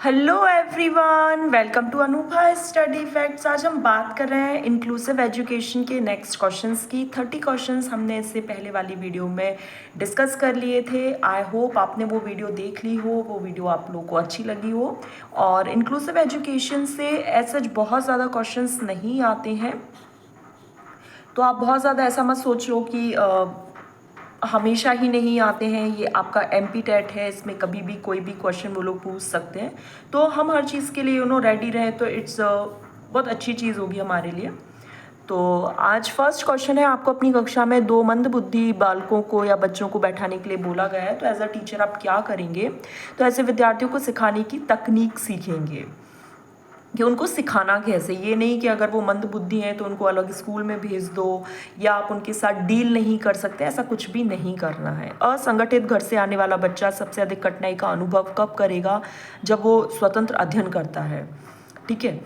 Hello everyone, welcome to Anubha study facts. आज हम बात कर रहे हैं इंक्लूसिव एजुकेशन के नेक्स्ट क्वेश्चंस की। 30 क्वेश्चंस हमने इससे पहले वाली वीडियो में डिस्कस कर लिए थे। आई होप आपने वो वीडियो देख ली हो, वो वीडियो आप लोगों को अच्छी लगी हो। और इंक्लूसिव एजुकेशन से एज सच बहुत ज़्यादा क्वेश्चंस नहीं आते हैं, तो आप बहुत ज़्यादा ऐसा मत सोचो कि हमेशा ही नहीं आते हैं। ये आपका एमपी टेट है, इसमें कभी भी कोई भी क्वेश्चन वो लोग पूछ सकते हैं। तो हम हर चीज़ के लिए रेडी रहें तो इट्स बहुत अच्छी चीज़ होगी हमारे लिए। तो आज फर्स्ट क्वेश्चन है, आपको अपनी कक्षा में 2 मंदबुद्धि बालकों को या बच्चों को बैठाने के लिए बोला गया है, तो एज अ टीचर आप क्या करेंगे? तो ऐसे विद्यार्थियों को सिखाने की तकनीक सीखेंगे कि उनको सिखाना कैसे। ये नहीं कि अगर वो मंदबुद्धि हैं तो उनको अलग स्कूल में भेज दो या आप उनके साथ डील नहीं कर सकते, ऐसा कुछ भी नहीं करना है। असंगठित घर से आने वाला बच्चा सबसे अधिक कठिनाई का अनुभव कब करेगा? जब वो स्वतंत्र अध्ययन करता है। ठीक है।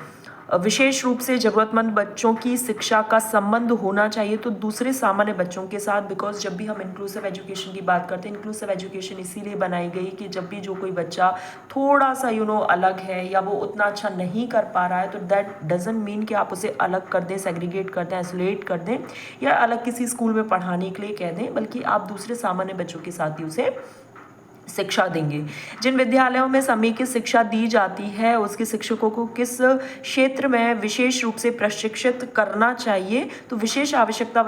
विशेष रूप से ज़रूरतमंद बच्चों की शिक्षा का संबंध होना चाहिए तो दूसरे सामान्य बच्चों के साथ, बिकॉज जब भी हम इंक्लूसिव एजुकेशन की बात करते हैं, इंक्लूसिव एजुकेशन इसीलिए बनाई गई कि जब भी जो कोई बच्चा थोड़ा सा अलग है या वो उतना अच्छा नहीं कर पा रहा है, तो दैट डजंट मीन कि आप उसे अलग कर दें, सेग्रीगेट कर दें, आइसोलेट कर दें या अलग किसी स्कूल में पढ़ाने के लिए कह दें, बल्कि आप दूसरे सामान्य बच्चों के साथ ही उसे शिक्षा देंगे। जिन विद्यालयों में समेकित शिक्षा दी जाती है उसके शिक्षकों को किस क्षेत्र में विशेष रूप से प्रशिक्षित करना चाहिए? तो विशेष आवश्यकता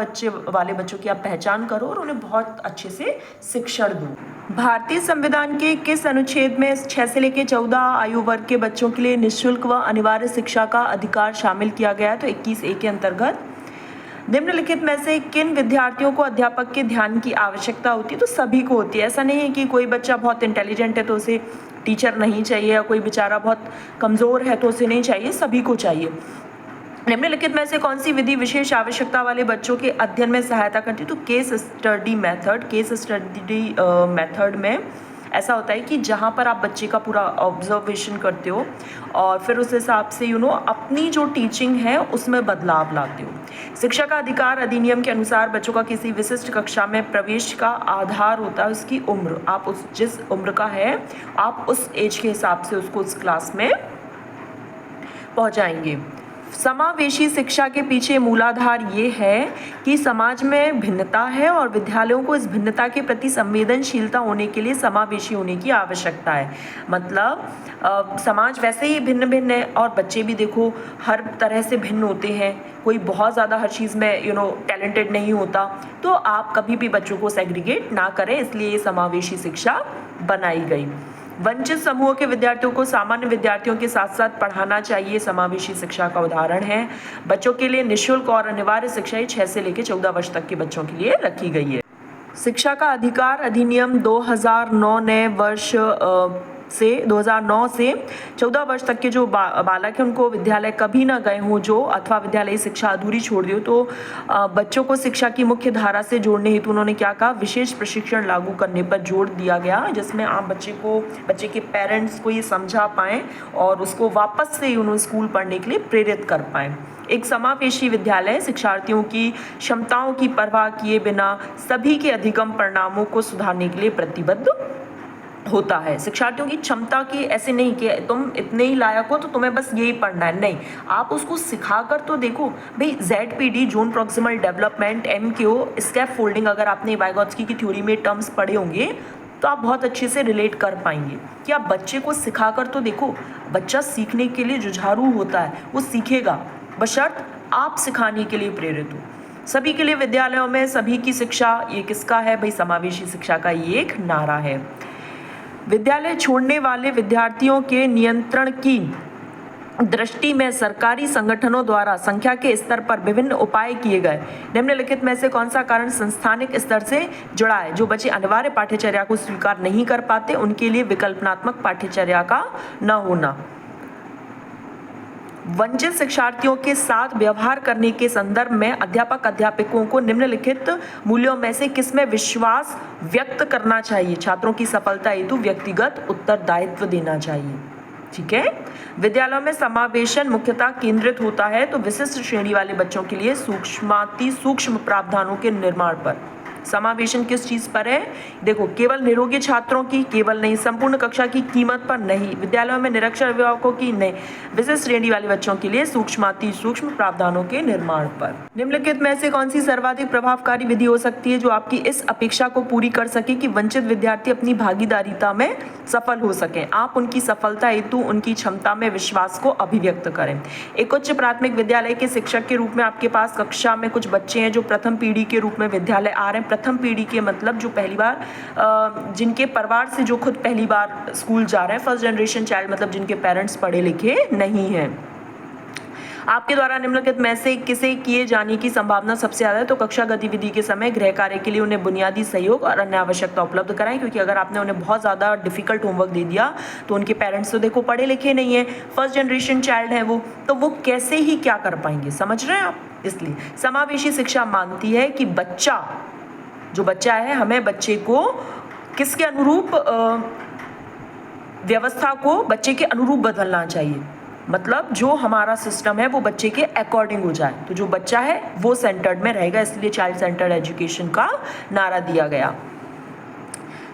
वाले बच्चों की आप पहचान करो और उन्हें बहुत अच्छे से शिक्षण दो। भारतीय संविधान के किस अनुच्छेद में 6 से लेकर 14 आयु वर्ग के बच्चों के लिए निःशुल्क व अनिवार्य शिक्षा का अधिकार शामिल किया गया है? तो 21A के अंतर्गत। निम्नलिखित में से किन विद्यार्थियों को अध्यापक के ध्यान की आवश्यकता होती है? तो सभी को होती है। ऐसा नहीं है कि कोई बच्चा बहुत इंटेलिजेंट है तो उसे टीचर नहीं चाहिए, या कोई बेचारा बहुत कमज़ोर है तो उसे नहीं चाहिए, सभी को चाहिए। निम्नलिखित में से कौन सी विधि विशेष आवश्यकता वाले बच्चों के अध्ययन में सहायता करती है? तो केस स्टडी मेथड में ऐसा होता है कि जहाँ पर आप बच्चे का पूरा ऑब्जर्वेशन करते हो और फिर उस हिसाब से अपनी जो टीचिंग है उसमें बदलाव लाते हो। शिक्षा का अधिकार अधिनियम के अनुसार बच्चों का किसी विशिष्ट कक्षा में प्रवेश का आधार होता है उसकी उम्र। आप जिस उम्र का है आप उस एज के हिसाब से उसको उस क्लास में पहुँचाएंगे। समावेशी शिक्षा के पीछे मूलाधार ये है कि समाज में भिन्नता है और विद्यालयों को इस भिन्नता के प्रति संवेदनशीलता होने के लिए समावेशी होने की आवश्यकता है। मतलब समाज वैसे ही भिन्न भिन्न है और बच्चे भी देखो हर तरह से भिन्न होते हैं, कोई बहुत ज़्यादा हर चीज़ में टैलेंटेड नहीं होता, तो आप कभी भी बच्चों को सेग्रीगेट ना करें, इसलिए ये समावेशी शिक्षा बनाई गई। वंचित समूह के विद्यार्थियों को सामान्य विद्यार्थियों के साथ साथ पढ़ाना चाहिए, समावेशी शिक्षा का उदाहरण है। बच्चों के लिए निःशुल्क और अनिवार्य शिक्षा 6 से लेकर 14 वर्ष तक के बच्चों के लिए रखी गई है। शिक्षा का अधिकार अधिनियम 2009 नए वर्ष से 2009 से 14 वर्ष तक के जो बालक हैं उनको विद्यालय कभी ना गए हों जो अथवा विद्यालयी शिक्षा अधूरी छोड़ दी हो, तो बच्चों को शिक्षा की मुख्य धारा से जोड़ने हेतु उन्होंने क्या कहा? विशेष प्रशिक्षण लागू करने पर जोर दिया गया, जिसमें आप बच्चे के पेरेंट्स को ये समझा पाएँ और उसको वापस से स्कूल पढ़ने के लिए प्रेरित कर पाएँ। एक समावेशी विद्यालय शिक्षार्थियों की क्षमताओं की परवाह किए बिना सभी के अधिगम परिणामों को सुधारने के लिए प्रतिबद्ध होता है। शिक्षार्थियों की क्षमता की ऐसे नहीं कि तुम इतने ही लायक हो तो तुम्हें बस यही पढ़ना है, नहीं, आप उसको सिखा कर तो देखो। भाई ZPD zone proximal development, MQ, scaffolding, अगर आपने वाइगोत्स्की की थ्योरी में टर्म्स पढ़े होंगे तो आप बहुत अच्छे से रिलेट कर पाएंगे कि आप बच्चे को सिखा कर तो देखो। बच्चा सीखने के लिए जुझारू होता है, वो सीखेगा बशर्त आप सिखाने के लिए प्रेरित हो। सभी के लिए विद्यालयों में सभी की शिक्षा, ये किसका है? भाई समावेशी शिक्षा का ये एक नारा है। विद्यालय छोड़ने वाले विद्यार्थियों के नियंत्रण की दृष्टि में सरकारी संगठनों द्वारा संख्या के स्तर पर विभिन्न उपाय किए गए। निम्नलिखित में से कौन सा कारण संस्थानिक स्तर से जुड़ा है? जो बच्चे अनिवार्य पाठ्यचर्या को स्वीकार नहीं कर पाते उनके लिए विकल्पनात्मक पाठ्यचर्या का न होना। वंचित शिक्षार्थियों के साथ व्यवहार करने के संदर्भ में अध्यापकों को निम्नलिखित मूल्यों में से किसमें विश्वास व्यक्त करना चाहिए? छात्रों की सफलता हेतु व्यक्तिगत उत्तरदायित्व देना चाहिए। ठीक है। विद्यालयों में समावेशन मुख्यतः केंद्रित होता है तो विशिष्ट श्रेणी वाले बच्चों के लिए सूक्ष्म प्रावधानों के निर्माण पर। समावेशन किस चीज़ पर है? देखो, केवल निरोगी छात्रों की, केवल नहीं, संपूर्ण कक्षा की कीमत पर नहीं, विद्यालयों में निरक्षर अभिभावकों की नहीं, विशिष्ट श्रेणी वाले बच्चों के लिए सूक्ष्माति सूक्ष्म प्रावधानों के निर्माण पर। निम्नलिखित में से कौन सी सर्वाधिक प्रभावकारी विधि हो सकती है जो आपकी इस अपेक्षा को पूरी कर सके कि वंचित विद्यार्थी अपनी भागीदारिता में सफल हो सकें? आप उनकी सफलता हेतु उनकी क्षमता में विश्वास को अभिव्यक्त करें। एक उच्च प्राथमिक विद्यालय के शिक्षक के रूप में आपके पास कक्षा में कुछ बच्चे हैं जो प्रथम पीढ़ी के रूप में विद्यालय आ रहे हैं। प्रथम पीढ़ी के मतलब जो पहली बार जिनके परिवार से जो खुद पहली बार स्कूल जा रहे हैं, फर्स्ट जनरेशन चाइल्ड, मतलब जिनके पेरेंट्स पढ़े लिखे नहीं हैं। आपके द्वारा निम्नलिखित में से किसे किए जाने की संभावना सबसे ज़्यादा है? तो कक्षा गतिविधि के समय गृह कार्य के लिए उन्हें बुनियादी सहयोग और अन्य आवश्यकता उपलब्ध कराएं, क्योंकि अगर आपने उन्हें बहुत ज़्यादा डिफिकल्ट होमवर्क दे दिया तो उनके पेरेंट्स तो देखो पढ़े लिखे नहीं है, फर्स्ट जनरेशन चाइल्ड है वो, तो वो कैसे ही क्या कर पाएंगे, समझ रहे हैं आप? इसलिए समावेशी शिक्षा मानती है कि जो बच्चा है, हमें बच्चे को किसके अनुरूप व्यवस्था को बच्चे के अनुरूप बदलना चाहिए, मतलब जो हमारा सिस्टम है वो बच्चे के अकॉर्डिंग हो जाए, तो जो बच्चा है वो सेंटर्ड में रहेगा, इसलिए चाइल्ड सेंटर्ड एजुकेशन का नारा दिया गया।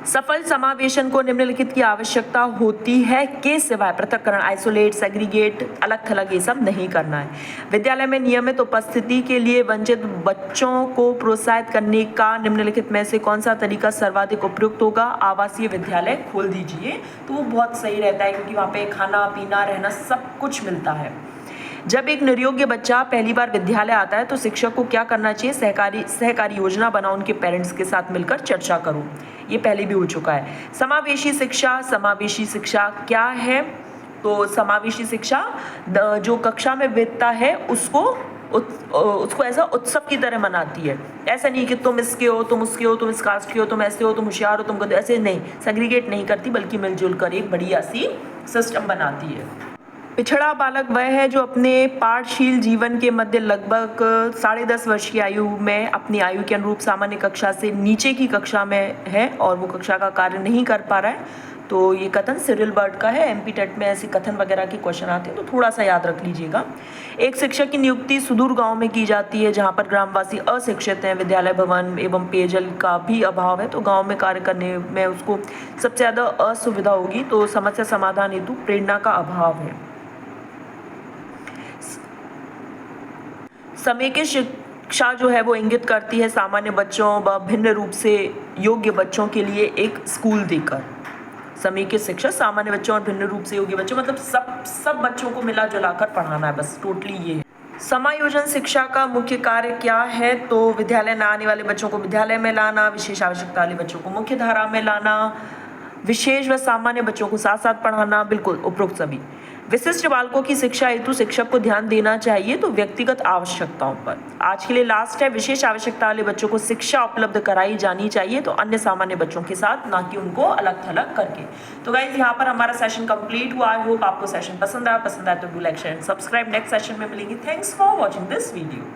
सफल समावेशन को निम्नलिखित की आवश्यकता होती है के सिवाय पृथक्करण, आइसोलेट, सेग्रीगेट, अलग थलग ये सब नहीं करना है। विद्यालय में नियमित उपस्थिति के लिए वंचित बच्चों को प्रोत्साहित करने का निम्नलिखित में से कौन सा तरीका सर्वाधिक उपयुक्त होगा? आवासीय विद्यालय खोल दीजिए, तो वो बहुत सही रहता है, क्योंकि वहाँ पे खाना पीना रहना सब कुछ मिलता है। जब एक नियोग्य बच्चा पहली बार विद्यालय आता है तो शिक्षक को क्या करना चाहिए? सहकारी योजना बनाओ, उनके पेरेंट्स के साथ मिलकर चर्चा करो, ये पहले भी हो चुका है। समावेशी शिक्षा क्या है? तो समावेशी शिक्षा जो कक्षा में बीतता है उसको ऐसा उत्सव की तरह मनाती है। ऐसा नहीं कि तुम इसके हो, तुम उसके हो, तुम इस कास्ट के हो, तुम ऐसे हो, तुम होशियार हो, तुम गधे, ऐसे नहीं, सेग्रीगेट नहीं करती, बल्कि मिलजुल कर एक बढ़िया सी सिस्टम बनाती है। पिछड़ा बालक वह है जो अपने पाठशील जीवन के मध्य लगभग 10.5 वर्ष की आयु में अपनी आयु के अनुरूप सामान्य कक्षा से नीचे की कक्षा में है और वो कक्षा का कार्य नहीं कर पा रहा है। तो ये कथन सिरिल बर्ड का है। एमपी टेट में ऐसे कथन वगैरह के क्वेश्चन आते हैं, तो थोड़ा सा याद रख लीजिएगा। एक शिक्षक की नियुक्ति सुदूर गांव में की जाती है जहां पर ग्रामवासी अशिक्षित हैं, विद्यालय भवन एवं पेयजल का भी अभाव है, तो गांव में कार्य करने में उसको सबसे ज़्यादा असुविधा होगी। तो समस्या समाधान हेतु प्रेरणा का अभाव है। समेकित शिक्षा जो है वो इंगित करती है सामान्य बच्चों व भिन्न रूप से योग्य बच्चों के लिए एक स्कूल देकर। समेकित शिक्षा सामान्य बच्चों और भिन्न रूप से योग्य बच्चों, मतलब सब बच्चों को मिला जुला कर पढ़ाना है, बस टोटली ये है। समायोजन शिक्षा का मुख्य कार्य क्या है? तो विद्यालय न आने वाले बच्चों को विद्यालय में लाना, विशेष आवश्यकता वाले बच्चों को मुख्य धारा में लाना, विशेष व सामान्य बच्चों को साथ साथ पढ़ाना, बिल्कुल उपरोक्त सभी। विशिष्ट बालकों की शिक्षा हेतु शिक्षक को ध्यान देना चाहिए तो व्यक्तिगत आवश्यकताओं पर। आज के लिए लास्ट है, विशेष आवश्यकता वाले बच्चों को शिक्षा उपलब्ध कराई जानी चाहिए तो अन्य सामान्य बच्चों के साथ, ना कि उनको अलग थलग करके। तो गाइज यहाँ पर हमारा सेशन कंप्लीट हुआ। आई होप आपको सेशन पसंद आया तो do like share and subscribe. Next session में मिलेंगे। Thanks for watching this video.